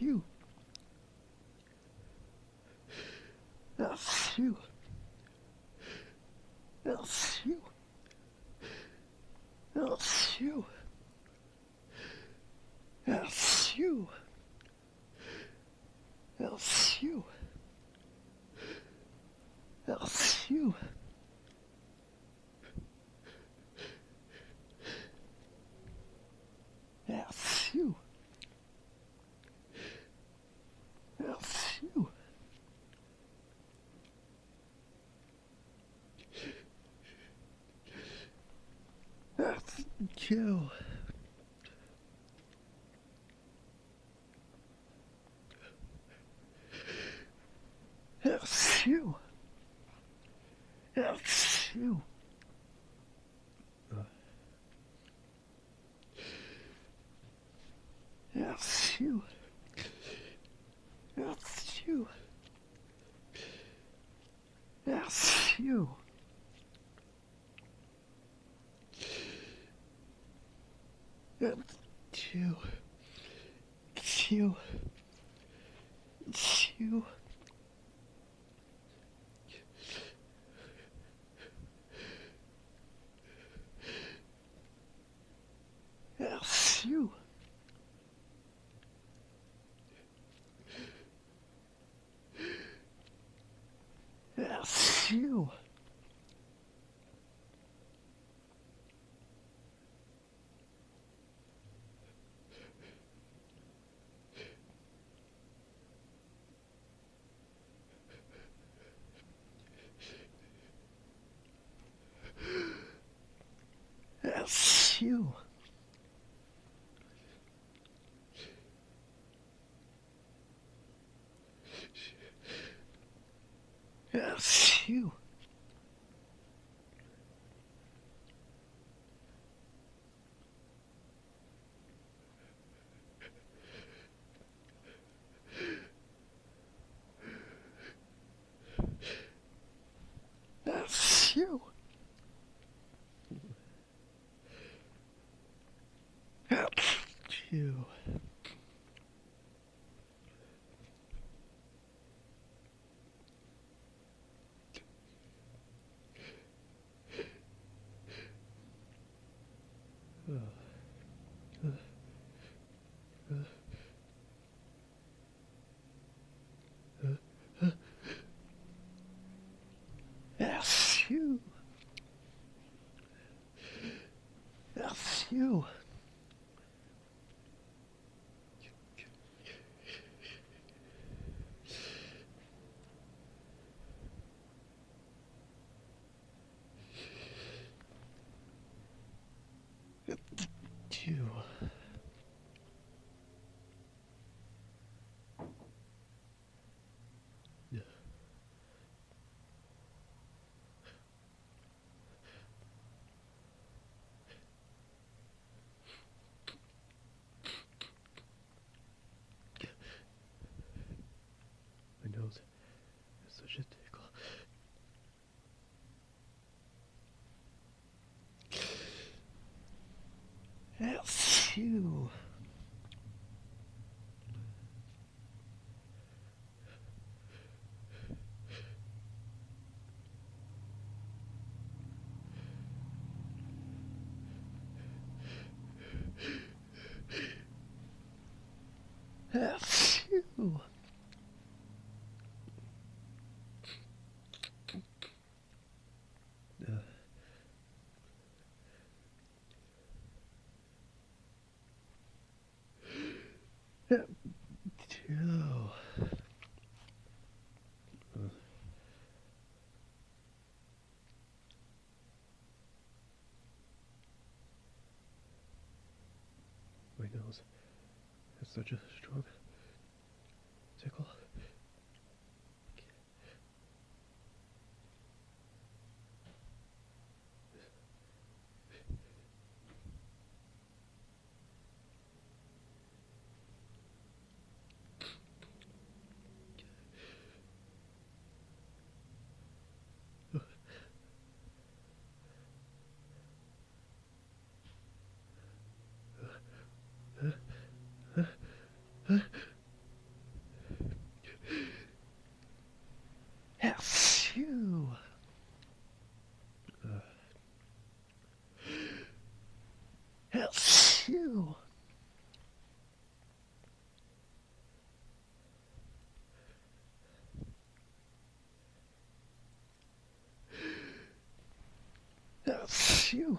you. That's you. That's you. That's you. That's you. That's you. That's you. That's you. That's you. That's you. That's you. That's you. That's you. That's you. That's you. It's you. It's you. It's you. That's you. That's you. That's you. That's you. That's you. That's you. That's you. That's you. You. My nose is such a tickle. That's you. That's you. That's you. My nose has such a strong tickle. phew.